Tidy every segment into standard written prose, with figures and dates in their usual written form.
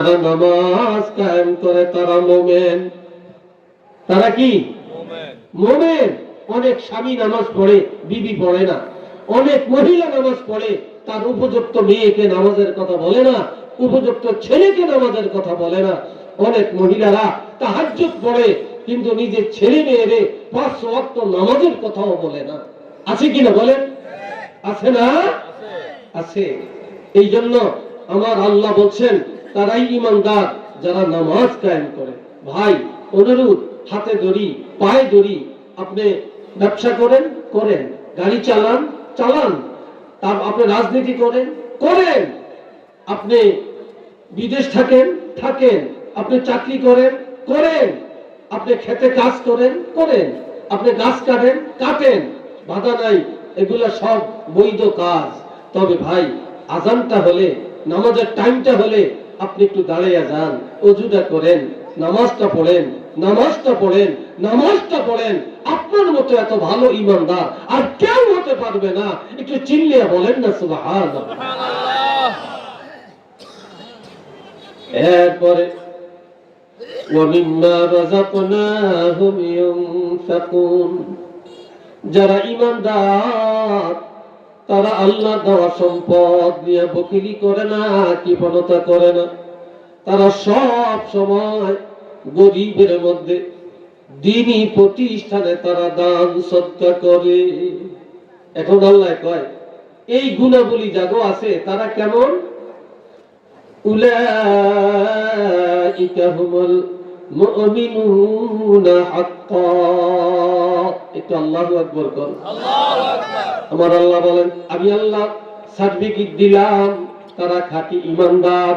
নামাজ কায়েম করে তারা মুমিন। তারা কি মুমিন? অনেক স্বামী নামাজ পড়ে, বিবি পড়ে না। অনেক মহিলা নামাজ পড়ে, তার উপযুক্ত মেয়েকে নামাজের কথা বলে না, উপযুক্ত ছেলেকে নামাজের কথা বলে না। অনেক মহিলারা তাহাজ্জুদ পড়ে, কিন্তু নিজের ছেলে মেয়েরে 5 ওয়াক্ত নামাজের কথাও বলে না। আছে কিনা বলেন? আছে না? আছে। এই জন্য আমার আল্লাহ বলছেন তারাই ঈমানদার যারা নামাজ কায়েম করে। ভাই অনুরোধ, হাতে ধরি, পায়ে ধরি, আপনি ব্যবসা করেন, করেন, গাড়ি চালান, চালান, তার আপনি রাজনীতি করেন, করেন, আপনি বিদেশ থাকেন, থাকেন, আপনি চাকরি করেন, করেন, আপনি খেতে কাজ করেন, করেন, আপনি গাছ কাটেন, কাটেন, বাধা নাই, এগুলা সব বৈধ কাজ। তবে ভাই আজানটা হলে, নামাজের টাইমটা হলে আপনি একটু দাঁড়িয়ে যান, ওযুটা করেন, নামাজটা পড়েন, নামাজটা পড়েন, নামাজটা পড়েন। আপনার মতো এত ভালো ঈমানদার আর কেউ হতে পারবে না। একটু চিল্লিয়ে বলেন না সুবহানাল্লাহ। এরপরে ওয়ামিম্মা রাযাকনাহুম ইউনফিকুন, যারা ঈমানদার তারা আল্লাহ দেওয়া সম্পদ নিয়ে বখিলি করে না, কৃপণতা করে না। তারা সব সময় গরিবের মধ্যে, দ্বীনি প্রতিষ্ঠানে তারা দান সদকা করে। এখন আল্লাহ কয় এই গুণাবলী যাগো আছে তারা কেমন? উলাইকা হুমুল মুমিনুনা হাক্কান। একটু আল্লাহু আকবার বল। আল্লাহু আকবার। আমার আল্লাহ বলেন আমি আল্লাহ সার্টিফিকেট দিলাম তারা খাঁটি ঈমানদার।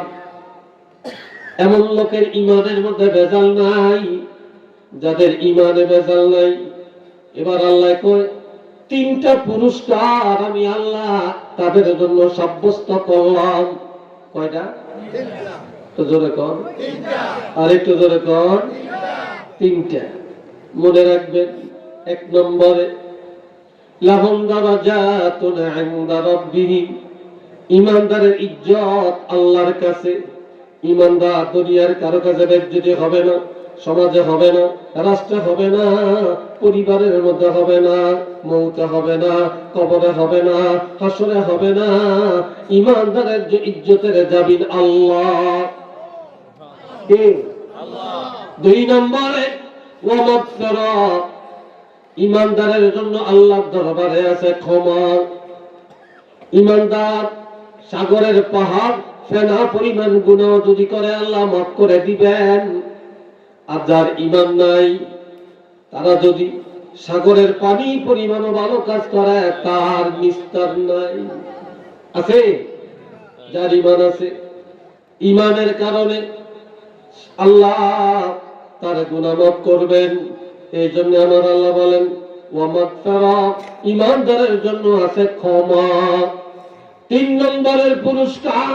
এমন লোকের ঈমানের মধ্যে ভেজাল নাই যাদের ঈমানে ভেজাল নাই। এবার আল্লাহ কয় 3টা পুরস্কার আমি আল্লাহ তাদের জন্য সাব্যস্ত করলাম। কয়টা? 3টা। তো জোরে কর। 3টা। আর একটু জোরে কর। 3টা। মনে রাখবেন, 1 নম্বরে লাহুম দারাজাতুন ইনদা রাব্বিহিম, ঈমানদারের ইজ্জত আল্লাহর কাছে। ঈমানদার দুনিয়ার কারো কাছে বেজ্জতি হবে না, সমাজে হবে না, রাষ্ট্রে হবে না, পরিবারের মধ্যে হবে না, মৌতে হবে না, কবরে হবে না, হাসরে হবে না। ঈমানদারের যে ইজ্জতের জামিন আল্লাহ। কে? আল্লাহ। 2 নম্বরে ওয়া মাগফিরাত, ঈমানদারের জন্য আল্লাহর দরবারে আছে ক্ষমা। ঈমানদার সাগরের পাহাড় ফেনা পরিমাণ গুনাহ যদি করে আল্লাহ মাফ করে দিবেন। আর যার ঈমান নাই তারা যদি সাগরের পানি পরিমাণ ভালো কাজ করে তার নিস্তার নাই। আছে? যার ঈমান আছে, ঈমানের কারণে আল্লাহ তার গুনাহ মাফ করবেন। এই জন্য আমার আল্লাহ বলেন ওয়া মাগফিরাত, ঈমানদারের জন্য আছে ক্ষমা। 3 নম্বরের পুরস্কার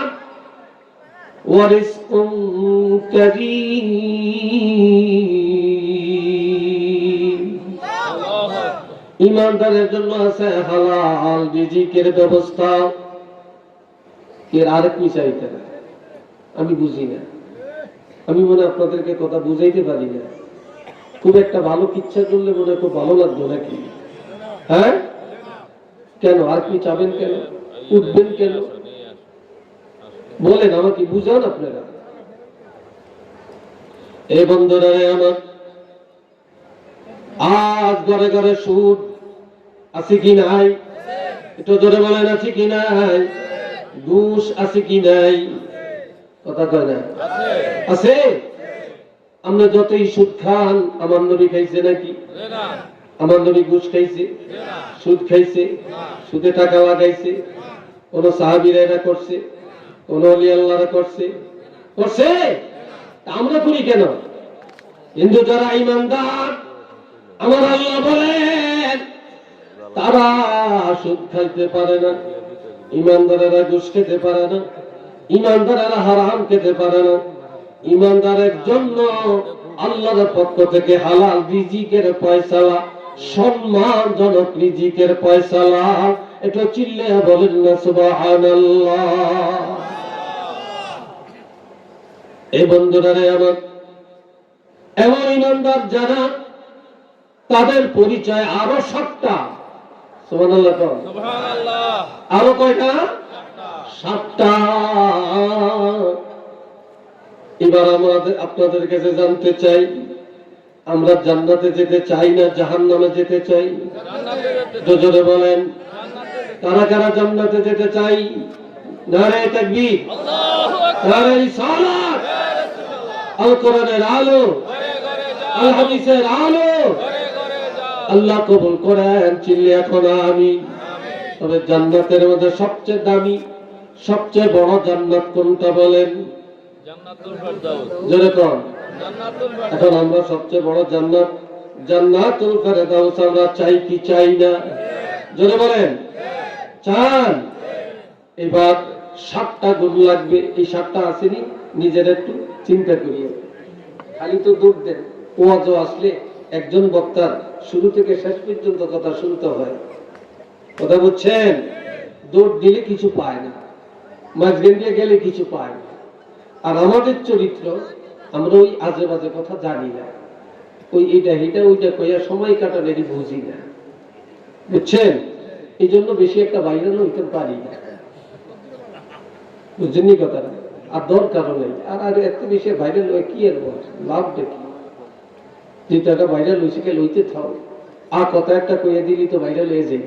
ওয়া রিজকুন কারীম, ঈমানদারের জন্য আছে হালাল রিজিকের ব্যবস্থা। এর আরেক কি চাইতে না? আমি বুঝি না, আমি মনে আপনাদেরকে কথা বুঝাইতে পারি না। খুব একটা ভালো কিচ্ছা করলে মনে খুব ভালো লাগতো নাকি? হ্যাঁ, কেন আর কি চাবেন? কেন উঠবেন? কেন বলেন আমাকে, বুঝান আপনারা। এই বন্ধুরা আমার, আজ ঘরে ঘরে সুদ আছে কি নাই? একটু জোরে বলেন আছে কি নাই? ঘুষ আছে কি নাই? কথা কয় না? আছে। আমরা যতই সুদ খান, আমার নবী খাইছে নাকি? আমার নবী ঘুষ খাইছে? সুদ খাইছে? সুদে টাকা লাগাইছে? কোন সাহাবীরা এটা করছে? কোন ওলি আল্লাহরা করছে? করছে? আমরা করি কেন? কিন্তু যারা ঈমানদার আমার আল্লাহ বলেন তারা সুদ খাইতে পারে না, ঈমানদারেরা ঘুষ খেতে পারে না, ঈমানদারেরা হারাম খেতে পারে না। ঈমানদারের জন্য আল্লাহর পক্ষ থেকে হালাল রিজিকের ফয়সালা, সম্মানজনক রিজিকের ফয়সালা। একটু চিল্লায়া বলেন না সুবহানাল্লাহ। এই বন্ধুরা রে আমার, এমন ইমানদার যারা, তাদের পরিচয় আরো 7টা। সুবহানাল্লাহ। সুবহানাল্লাহ। আরো কয়টা? 7টা। এবার আমাদের আপনাদের কাছে জানতে চাই, আমরা জান্নাতে যেতে চাই না জাহান্নামে যেতে চাই? জোরে বলেন, কারা কারা জান্নাতে যেতে চাই? নারে তাকবীর, নারে রিসালাত, আল কোরআনের আলো, আল হাদিসের আলো। আল্লাহ কবুল করেন, চিল্লি এখন আমিন। তবে জান্নাতের মধ্যে সবচেয়ে দামি, সবচেয়ে বড় জান্নাত কোনটা বলেন? জান্নাতুল ফেরদাউস। জোরে কোন? জান্নাতুল ফেরদাউস। এখন আমরা সবচেয়ে বড় জান্নাত, জান্নাতুল ফেরদাউস আমরা চাই কি চাই না? জোরে বলেন, চান? এবার 7টা গুণ লাগবে। এই 7টা আসেনি, নিজের একটু চিন্তা করিয়ে। খালি তো দূর দেন, ওয়াজও আসলে একজন বক্তার শুরু থেকে শেষ পর্যন্ত কথা শুনতে হয়। কথা বুঝছেন? দৌড় দিলে কিছু পায় না, মাঝখান দিয়ে গেলে কিছু পায় না। আর আমাদের চরিত্র, আমরা ওই আজে বাজে কথা জানি না, ওই এটা এটা ওইটা কইয়া সময় কাটানোরই বুঝি না, বুঝছেন? এই জন্য বেশি একটা ভাইরাল হইতে পারি না, বুঝছেন কথাটা? আর দরকারও নেই। আর এত বেশি ভাইরাল হয়ে কি আর লাভ দেখি? যেটা একটা ভাইরাল হয়েছে কে লইতে থাও, আর কথা একটা কইয়া দিলি তো ভাইরাল হয়ে যাই।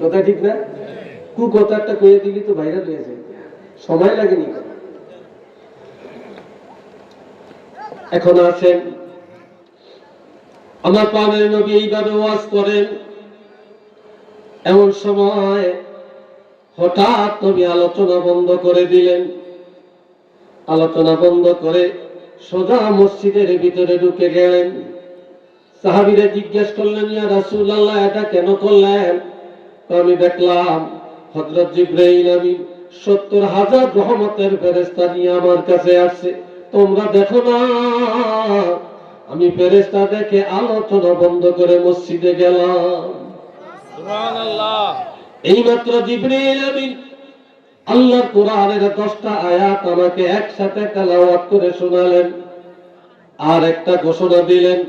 কথা ঠিক না? কু কথা একটা কইয়া দিলি তো ভাইরাল হয়ে যাই, সময় লাগেনি। এখন আছেন আমার প্রাণের নবী এইভাবে ওয়াজ করেন। এমন সময় হঠাৎ নবী আলোচনা বন্ধ করে দিলেন। আলোচনা বন্ধ করে সোজা মসজিদের ভিতরে ঢুকে গেলেন। সাহাবীরা জিজ্ঞেস করলেন, ইয়া রাসূলুল্লাহ, এটা কেন করলেন? আমি দেখলাম হযরত জিবরাইল আমিন 70,000 রহমতের ফেরেশতা নিয়ে আমার কাছে আসছে, তোমরা দেখো না? আমি ফেরেশতা দেখে আলোচনা বন্ধ করে মসজিদে গেলাম। সুবহানাল্লাহ। এইমাত্র জিবরাইল আমিন আল্লাহর কোরআনের 10টা আয়াত আমাকে একসাথে তেলাওয়াত করে শোনালেন, আর একটা ঘোষণা দিলেন,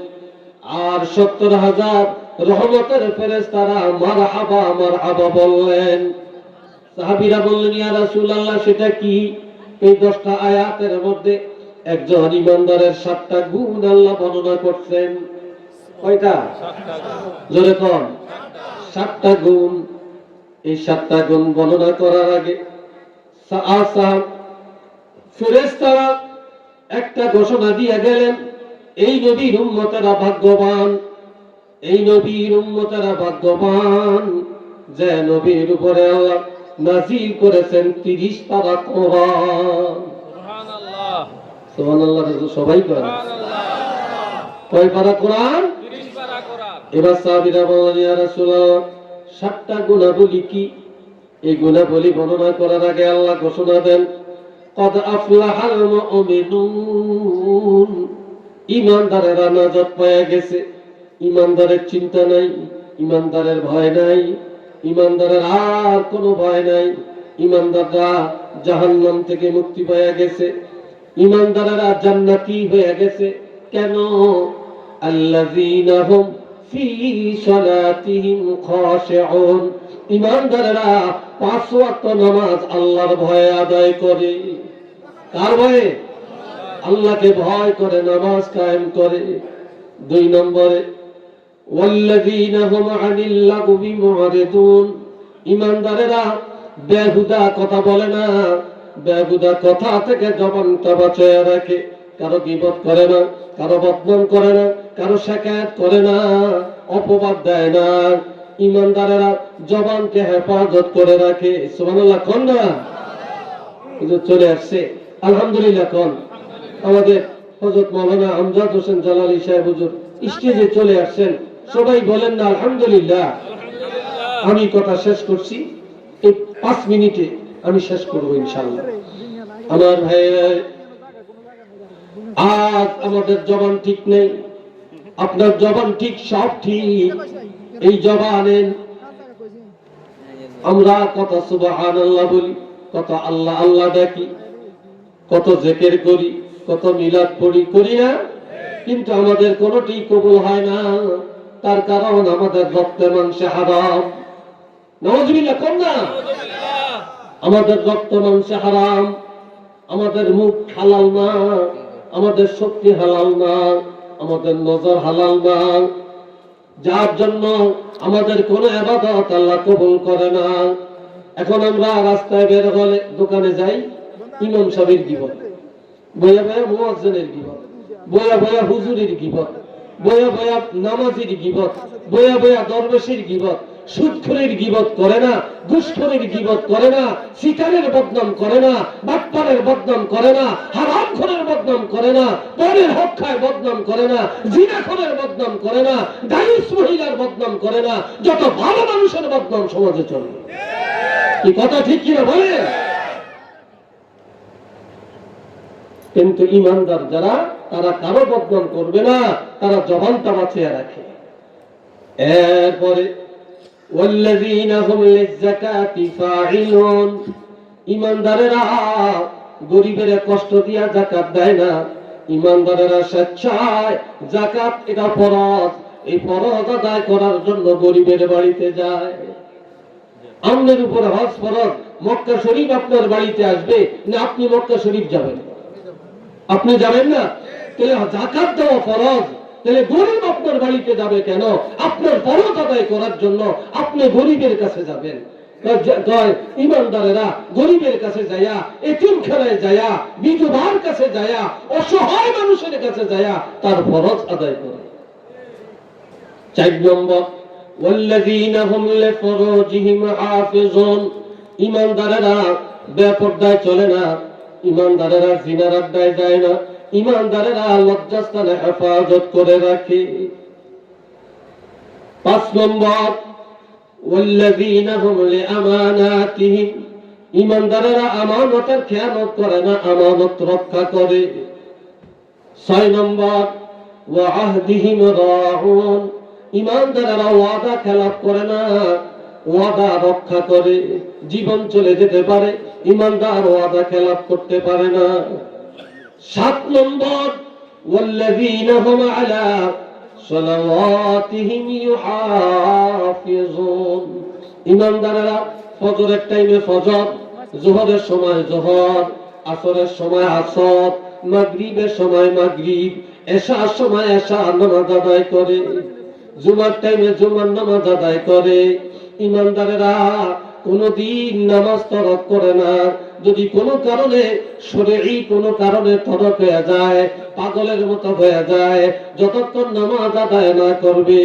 আর 70,000 রহমতের ফেরেশতারা মারহাবা মারহাবা বললেন। সাহাবীরা বললেন, ইয়া রাসূলুল্লাহ, সেটা কি? এই 10টা আয়াতের মধ্যে একজন ইমানদারের 7টা গুণ আল্লাহ বর্ণনা করছেন। কয়টা? 7টা গুণ। জোরে কোন? 7টা গুণ। এই 7টা গুণ বর্ণনা করার আগে ফেরেশতারা একটা ঘোষণা দিয়ে গেলেন, এই নবীর উম্মতেরা ভাগ্যবান, এই নবীর উম্মতেরা ভাগ্যবান যে নবীর উপরে আল্লাহ নাযিল করেছেন 30 পারা কোরআন। সুবহানাল্লাহ। সুবহানাল্লাহ। সবাই করে সুবহানাল্লাহ। কয় পারা কোরআন? 30 পারা কোরআন। এবার সাহাবীরা বললেন, ইয়া রাসূলুল্লাহ, 7টা গুণাবলী কি? এই গুণাবলী বর্ণনা করার আগে আল্লাহ ঘোষণা দেন, কদ আফলাহাল মুমিনুন, ঈমানদারেরা নাজাত পেয়ে গেছে। ঈমানদারের চিন্তা নাই, ঈমানদারের ভয় নাই, ঈমানদারের আর কোনো ভয় নাই। ঈমানদাররা জাহান্নাম থেকে মুক্তি পেয়ে গেছে, ঈমানদারেরা জান্নাতি হয়ে গেছে। কেন? আল্লাযীনা হুম ফি সালাতিহিম খাশিউন, ঈমানদারেরা 5 ওয়াক্ত নামাজ আল্লাহর ভয়ে আদায় করে। কার ভয়ে? আল্লাহকে ভয় করে নামাজ কায়েম করে। 2 নম্বরে ওয়াল্লাযীনা হুম আনিল লাগবি মুরিদুন, ঈমানদারেরা বেহুদা কথা বলে না, বেহুদা কথা থেকে জবানটা বাঁচিয়ে রাখে। কারো গীবত করে না, কারো বদনাম করে না, কারো শিকায়ত করে না, অপবাদ দেয় না। ঈমানদারেরা জবানকে হেফাজত করে রাখে। সুবহানাল্লাহ কোন না? কিন্তু চলে আসছে আলহামদুলিল্লাহ কোন? আমাদের হযরত মাওলানা আমজাদ হোসেন জালালী সাহেব হুজুর স্টেজে চলে আসছেন। সবাই বলেন না আলহামদুলিল্লাহ। আমি কথা শেষ করছি, এই 5 মিনিটে আমি শেষ করব ইনশাআল্লাহ। আমার ভাই, আজ আমাদের জবান ঠিক নেই, আপনার জবান ঠিক, সব ঠিক। এই জবানে আমরা কথা সুবহানাল্লাহ বলি, কথা আল্লাহ আল্লাহ ডাকি, কত জিকির করি, কত মিলাদ পড়ি, করি না? কিন্তু আমাদের কোনোটি কবুল হয় না। তার কারণ আমাদের রক্তে মাংসে হারাম। নাউজুবিল্লাহ, কোন না? আমাদের রক্ত মাংসে হারাম, আমাদের মুখ হালাল না, আমাদের শক্তি হালাল না, আমাদের নজর হালাল না, যার জন্য আমাদের কোন ইবাদত আল্লাহ কবুল করে না। এখন আমরা রাস্তায় বের হলে, দোকানে যাই, ইমাম সাহেবের গিবত, বয়া বয়া মুয়াজ্জিনের গিবত, বয়া বয়া হুজুরের গিবত, বয়া বয়া নামাজির গিবত, বয়া বয়া দরবেশের গিবত, সুদখোরের গিবত করে না, ঘুষখোরের গিবত করে না, সিটারের বদনাম করে না, বাটপারের বদনাম করে না, হারামখোরের বদনাম করে না, পরের হক খায় বদনাম করে না, জিনাখোরের বদনাম করে না, দায়ুস মহিলার বদনাম করে না। যত ভালো মানুষের বদনাম সমাজে চলে। কি কথা ঠিক কিনা বলেন? কিন্তু ইমানদার যারা, তারা কারো বদনাম করবে না, তারা জবানটা বাঁচিয়ে রাখে। এরপরে والذين هم للزكاة فاعلون, ইমানদারেরা গরিবের কষ্ট দিয়া যাকাত দেয় না, ইমানদারেরা স্বেচ্ছায় যাকাত, এটা ফরজ, এই ফরজ আদায় করার জন্য গরিবের বাড়িতে যায়। আমাদের উপরে হজ ফরজ, মক্কা শরীফ আপনার বাড়িতে আসবে না আপনি মক্কা শরীফ যাবেন? আপনি যাবেন না। তাহলে যাকাত দেওয়া ফরজ, তাহলে গরিব আপনার বাড়িতে যাবে কেন? আপনার ফরজ আদায় করার জন্য আপনি গরিবের কাছে যাবেন। ইমানদারেরা গরিবের কাছে যায়া, এতিমখানায় যায়া, বিধবার কাছে যায়া, অসহায় মানুষের কাছে যায়া তার ফরজ আদায় করে। 4 নম্বর, ওয়াল্লাযীনা হুম লিফুরুজিহিম হাফিজুন, ইমানদারেরা বেপরদায় চলে না, ইমানদারেরা জিনার আড্ডায় যায় না, ইমানদারেরা লজ্জাস্থানে হেফাজত করে রাখে। 5 নম্বর, ওয়াল্লাযীনা হুম লিআমানাতিহিম, ইমানদারেরা আমানতের খেয়ানত করে না, আমানত রক্ষা করে। 6 নম্বর, ওয়া আহদিহিম রাউন, ইমানদারেরা ওয়াদা খেলাফ করে না, ওয়াদা রক্ষা করে। জীবন চলে যেতে পারে, ইমানদার ওয়াদা খেলাফ করতে পারে না। 7 নম্বর, ওয়াল্লাযীনা হুম আলা সালাওয়াতিহিম ইউহাফিজুন, ইমানদারেরা ফজরের টাইমে ফজর, যোহরের সময় যোহর, আসরের সময় আসর, মাগরিবের সময় মাগরিব, এশার সময় এশা নামাজ আদায় করে, জুমার টাইমে জুমার নামাজ আদায় করে। ইমানদারেরা কোনদিন নামাজ তরক করে না। যদি কোনো কারণে শরীরী কোনো কারণে তরক হয়ে যায়, পাগলের মতো হয়ে যায়, যতক্ষণ নামাজ আদায় না করবে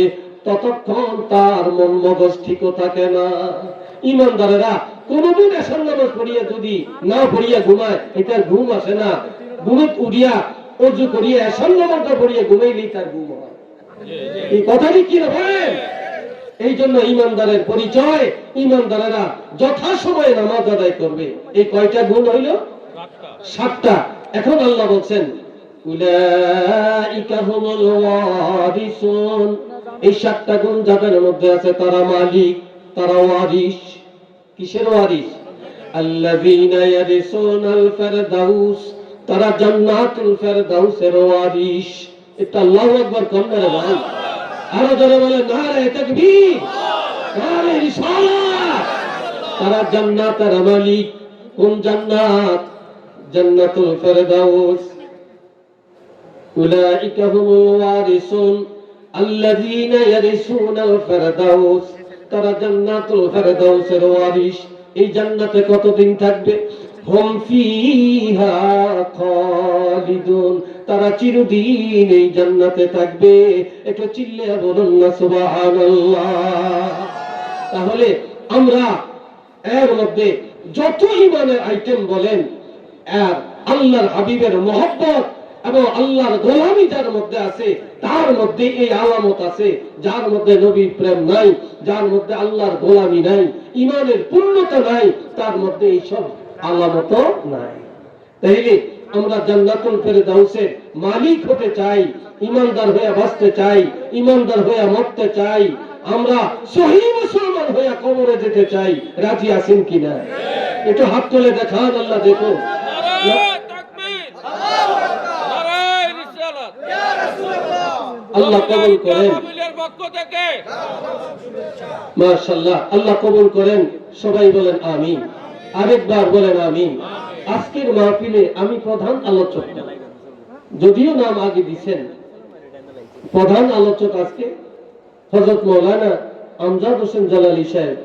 ততক্ষণ তার মন মগজ ঠিকও থাকে না। ইমানদারেরা কোনদিন এশার নামাজ পড়িয়া যদি না পড়িয়া ঘুমায়, এটার ঘুম আসে না। ঘুমে উঠিয়া ওযু করিয়া এশার নামাজটা পড়িয়া ঘুমাইলেই তার ঘুম হয়। এই কথাটি কি ভাবেন? এই জন্য ইমানদারের পরিচয়, ইমানদারেরা যথাসময়ে নামাজ আদায় করবে। এই কয়টা গুণ হইল? 7টা। এখন আল্লাহ বলছেন উলাইকা হুমুল ওয়ারিসুন, এই 7টা গুণ যাদের মধ্যে আছে তারা মালিক, তারা ওয়ারিস। কিসের ওয়ারিস? আল্লাযীনা ইয়ারিসুনাল ফিরদাউস, তারা জান্নাতুল ফিরদাউসের ওয়ারিস। এটা আল্লাহু আকবার কোন রে ভাই? আরো জোরে বলে নারে তাকবীর, নারে রিসালাত। তারা জান্নাতের মালিক। কোন জান্নাত? জান্নাতুল ফিরদাউস। উলাইকা হুমুল ওয়ারিসুন আল্লাযীনা ইয়ারিসুনাল ফিরদাউস, তারা জান্নাতুল ফিরদাউসের ওয়ারিস। এই জান্নাতে কতদিন থাকবে? হুম ফিহা খালিদুন, তারা চিরদিন এই জান্নাতে থাকবে। একটু চিল্লিয়ে বলুন না সুবহানাল্লাহ। তাহলে আমরা এর মধ্যে যত ইমানের আইটেম বলেন, আর আল্লাহর হাবিবের মহব্বত এবং আল্লাহর গোলামি যার মধ্যে আছে, তার মধ্যে এই আলামত আছে। যার মধ্যে নবীর প্রেম নাই, যার মধ্যে আল্লাহর গোলামি নাই, ইমানের পূর্ণতা নাই, তার মধ্যে এই সব আলামত নাই। তাইলে আমরা জান্নাতুল ফিরদাউসের মালিক হতে চাই, ইমানদার হয়ে বাঁচতে চাই, ইমানদার হয়ে মরতে চাই, আমরা সহি মুসলমান হয়ে কবরে যেতে চাই। রাজি আছেন কিনা? একটু হাত তুলে দেখান, আল্লাহ দেখো। আল্লাহ কবুল করেন। মাশাআল্লাহ, আল্লাহ কবুল করেন। সবাই বলেন আমিন। আরেকবার বলেন আমিন। আজকের মাহফিলে আমি প্রধান আলোচক, যদিও নাম আগে দিছেন, প্রধান আলোচক আজকে হযরত মাওলানা আমজাদ হোসেন জালালী সাহেব।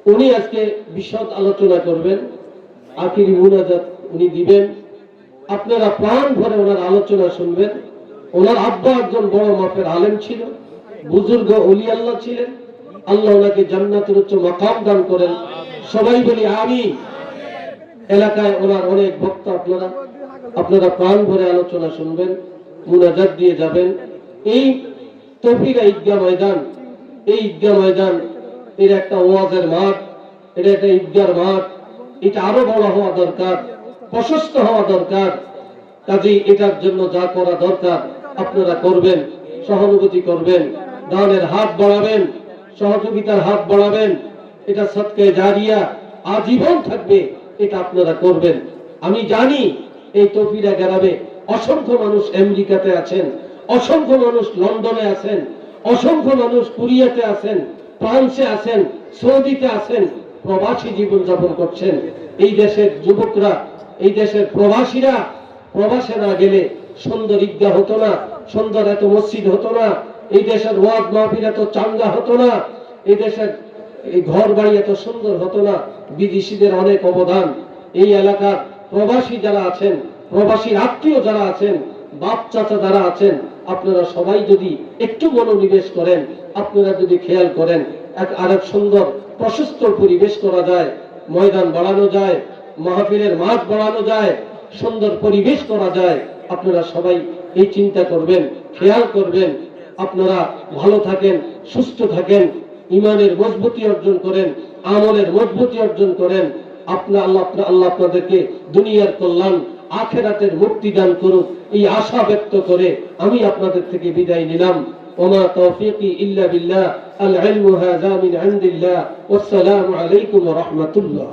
উনি আজকে বিশদ আলোচনা করবেন, আখিরি মুনাজাত উনি দিবেন। আপনারা প্রাণ ভরে ওনার আলোচনা শুনবেন। ওনার আব্বা একজন বড় মাপের আলেম ছিল, বুজুর্গ ওলি আল্লাহ ছিলেন। আল্লাহ ওনাকে জান্নাতের উচ্চ মাকাম দান করেন। সবাই বলি আমিন। এলাকায় ওনার অনেক ভক্ত, আপনারা প্রাণ ভরে আলোচনা শুনবেন, মুনাজাত দিয়ে যাবেন। এই তৌফিকা ঈদগাহ ময়দান, এই ঈদগাহ ময়দান এর একটা ওয়াজের মাঠ, এটা একটা ঈদগাহর মাঠ। এটা আরো বড় হওয়া দরকার, প্রশস্ত হওয়া দরকার। কাজেই এটার জন্য যা করা দরকার আপনারা করবেন, সহানুভূতি করবেন, দানের হাত বাড়াবেন, সহযোগিতার হাত বাড়াবেন। এটা সদকায়ে জারিয়া আজীবন থাকবে, এটা আপনারা করবেন। আমি জানি এই তৌফিকা গ্রামে অসংখ্য মানুষ আমেরিকাতে আছেন, অসংখ্য মানুষ লন্ডনে আছেন, অসংখ্য মানুষ কোরিয়াতে আছেন, ফ্রান্সে আছেন, সৌদিতে আছেন, প্রবাসী জীবন যাপন করছেন। এই দেশের যুবকরা, এই দেশের প্রবাসীরা প্রবাসে না গেলে সুন্দর ঈদগাহ হতো না, সুন্দর এত মসজিদ হতো না, এই দেশের ওয়াজ মাহফিল এত চাঙ্গা হতো না, এই দেশের এই ঘর বাড়ি এত সুন্দর হতো না। বিদেশিদের অনেক অবদান। এই এলাকার প্রবাসী যারা আছেন, প্রবাসীর আত্মীয় যারা আছেন, বাপ চাচা যারা আছেন, আপনারা সবাই যদি একটু মনোনিবেশ করেন, আপনারা যদি খেয়াল করেন, আরেক সুন্দর প্রশস্ত পরিবেশ করা যায়, ময়দান বাড়ানো যায়, মাহফিলের মাঠ বাড়ানো যায়, সুন্দর পরিবেশ করা যায়। আপনারা সবাই এই চিন্তা করবেন, খেয়াল করবেন। আপনারা ভালো থাকেন, সুস্থ থাকেন, ইমানের মজবুতি অর্জন করেন, আমলের মজবুতি অর্জন করেন। আল্লাহ আপনাদেরকে দুনিয়ার কল্যাণ, আখিরাতের মুক্তি দান করুক, এই আশা ব্যক্ত করে আমি আপনাদের থেকে বিদায় নিলাম। ওমা তৌফিকি ইল্লা বিল্লাহ, আল ইলমু হাযা মিন ইনদিল্লাহ। ওয়াসসালামু আলাইকুম ওয়া রাহমাতুল্লাহ।